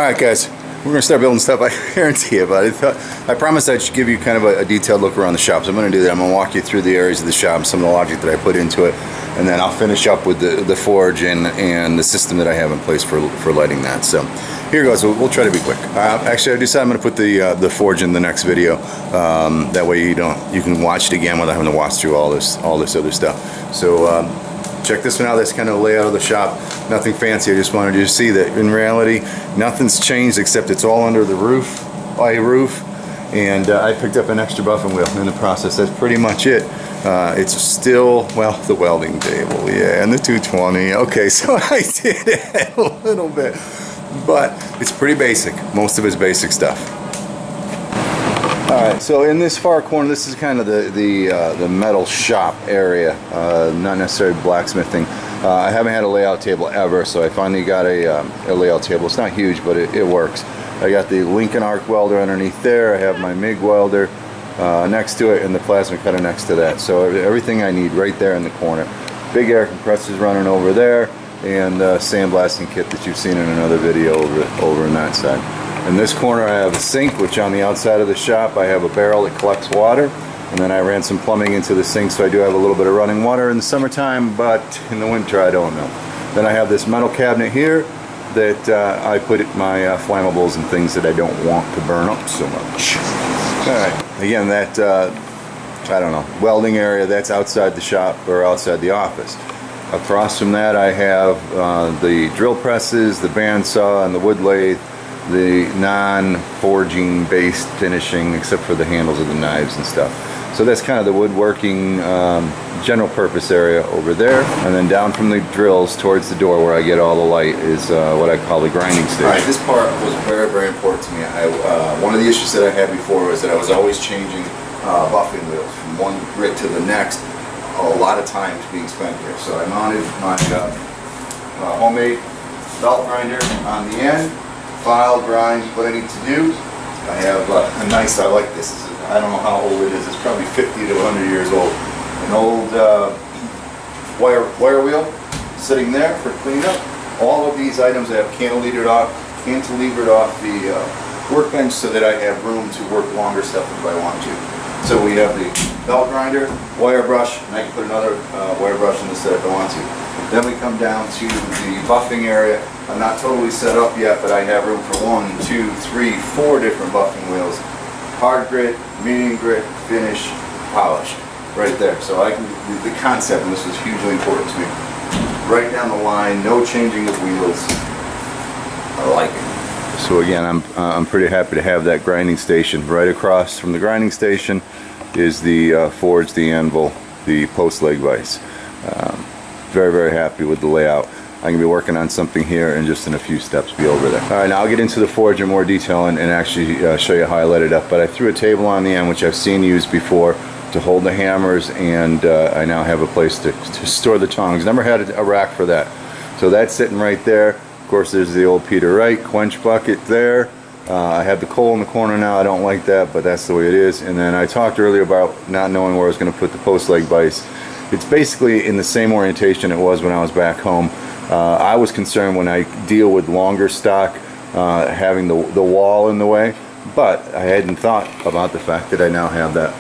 Alright guys, we're going to start building stuff, I guarantee you, but I promised I'd give you kind of a detailed look around the shop, so I'm going to do that. I'm going to walk you through the areas of the shop, some of the logic that I put into it, and then I'll finish up with the forge and the system that I have in place for lighting that. So here goes, we'll try to be quick. Actually, I decided I'm going to put the forge in the next video, that way you can watch it again without having to watch through all this other stuff. So check this one out. That's kind of the layout of the shop. Nothing fancy. I just wanted you to see that in reality nothing's changed except it's all under the roof, and I picked up an extra buffing wheel in the process. That's pretty much it. It's still, well, the welding table, yeah, and the 220. Okay, so I did it a little bit, but it's pretty basic. Most of it's basic stuff. Alright, so in this far corner, this is kind of the metal shop area, not necessarily blacksmithing. I haven't had a layout table ever, so I finally got a layout table. It's not huge, but it works. I got the Lincoln arc welder underneath there. I have my MIG welder next to it, and the plasma cutter next to that. So everything I need right there in the corner. Big air compressors running over there, and sandblasting kit that you've seen in another video over on that side. In this corner I have a sink, which on the outside of the shop I have a barrel that collects water, and then I ran some plumbing into the sink, so I do have a little bit of running water in the summertime, but in the winter I don't know. Then I have this metal cabinet here that I put my flammables and things that I don't want to burn up so much. Alright, again, that I don't know, welding area, that's outside the shop or outside the office. Across from that I have the drill presses, the bandsaw, and the wood lathe, the non-forging based finishing except for the handles of the knives and stuff. So that's kind of the woodworking general purpose area over there, and then down from the drills towards the door where I get all the light is what I call the grinding station. Alright, this part was very, very important to me. One of the issues that I had before was that I was always changing buffing wheels from one grit to the next, a lot of times being spent here. So I mounted my homemade belt grinder on the end, file, grind, what I need to do. I have a nice, I like this. I don't know how old it is. It's probably 50 to 100 years old. An old wire wheel sitting there for cleanup. All of these items I have cantilevered off the workbench so that I have room to work longer stuff if I want to. So we have the belt grinder, wire brush, and I can put another wire brush in this set if I want to. Then we come down to the buffing area. I'm not totally set up yet, but I have room for 1, 2, 3, 4 different buffing wheels. Hard grit, medium grit, finish, polished. Right there. So I can, the concept, and this was hugely important to me. Right down the line, no changing of wheels. I like it. So again, I'm pretty happy to have that grinding station. Right across from the grinding station is the forge, the anvil, the post leg vise. Very, very happy with the layout. I'm going to be working on something here and just in a few steps be over there. Alright, now I'll get into the forge in more detail and actually show you how I let it up. But I threw a table on the end, which I've seen used before, to hold the hammers, and I now have a place to store the tongs. Never had a rack for that. So that's sitting right there. Of course, there's the old Peter Wright quench bucket there. I have the coal in the corner now. I don't like that, but that's the way it is. And then I talked earlier about not knowing where I was going to put the post leg vise. It's basically in the same orientation it was when I was back home. I was concerned when I deal with longer stock having the wall in the way, but I hadn't thought about the fact that I now have that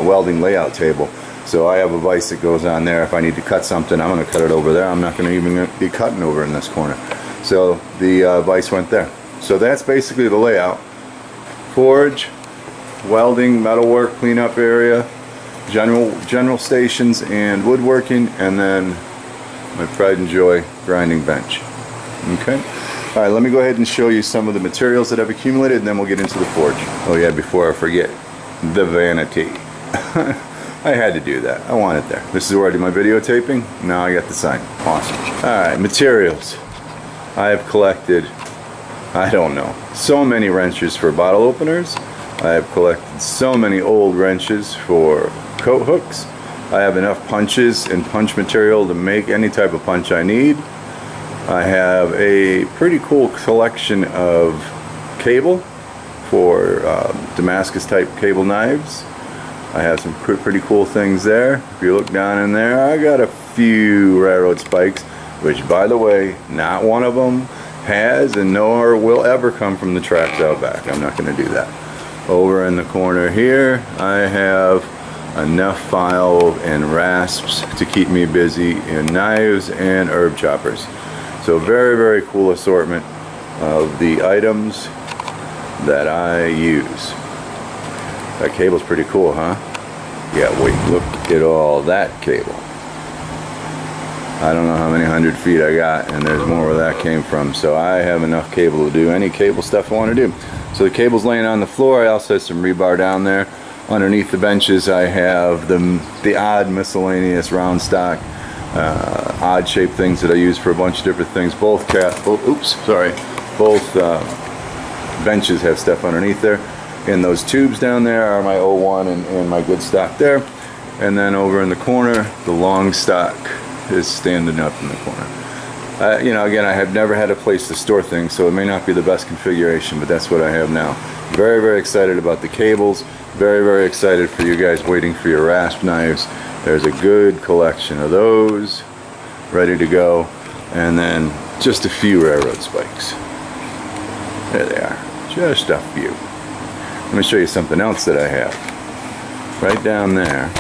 welding layout table. So I have a vise that goes on there. If I need to cut something, I'm going to cut it over there. I'm not going to even be cutting over in this corner. So the vise went there. So that's basically the layout. Forge, welding, metalwork, cleanup area, general stations, and woodworking, and then my pride and joy grinding bench. Okay. All right, let me go ahead and show you some of the materials that I've accumulated, and then we'll get into the forge. Oh yeah, before I forget, the vanity. I had to do that. I want it there. This is where I do my videotaping. Now I got the sign. Awesome. All right, materials. I have collected, I don't know, so many wrenches for bottle openers. I have collected so many old wrenches for coat hooks. I have enough punches and punch material to make any type of punch I need. I have a pretty cool collection of cable for Damascus type cable knives. I have some pretty cool things there. If you look down in there, I got a few railroad spikes, which by the way, not one of them has and nor will ever come from the tracks out back. I'm not going to do that. Over in the corner here, I have enough file and rasps to keep me busy in knives and herb choppers. So very, very cool assortment of the items that I use. That cable's pretty cool, huh? Yeah, wait, look at all that cable. I don't know how many 100 feet I got, and there's more where that came from. So I have enough cable to do any cable stuff I want to do. So the cable's laying on the floor. I also have some rebar down there. Underneath the benches I have the odd miscellaneous round stock, odd shaped things that I use for a bunch of different things. Both benches have stuff underneath there. And those tubes down there are my 01 and my good stock there. And then over in the corner, the long stock is standing up in the corner. You know, again, I have never had a place to store things, so it may not be the best configuration, but that's what I have now. Very, very excited about the cables. Very, very excited for you guys waiting for your rasp knives. There's a good collection of those ready to go. And then just a few railroad spikes. There they are. Just a few. Let me show you something else that I have. Right down there.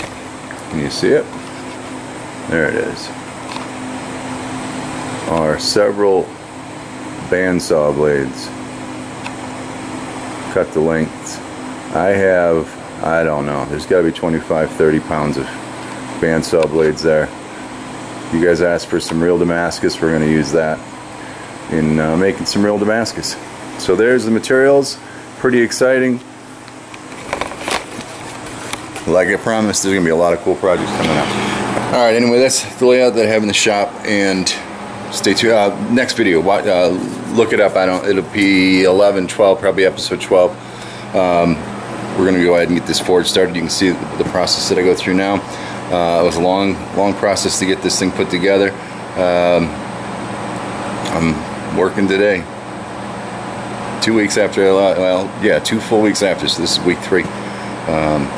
Can you see it? There it is. Are several bandsaw blades. Cut the lengths. I have, I don't know, there's got to be 25-30 pounds of bandsaw blades there. You guys asked for some real Damascus, we're going to use that in making some real Damascus. So there's the materials. Pretty exciting. Like I promised, there's going to be a lot of cool projects coming up. Alright, anyway, that's the layout that I have in the shop, and stay tuned. Next video, look it up. It'll be 11, 12, probably episode 12. We're going to go ahead and get this forge started. You can see the process that I go through now. It was a long process to get this thing put together. I'm working today. 2 weeks after, well, yeah, 2 full weeks after, so this is week 3.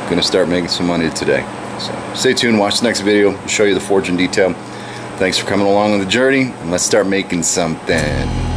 Gonna start making some money today. So stay tuned, watch the next video. I'll show you the forge in detail. Thanks for coming along on the journey, and let's start making something.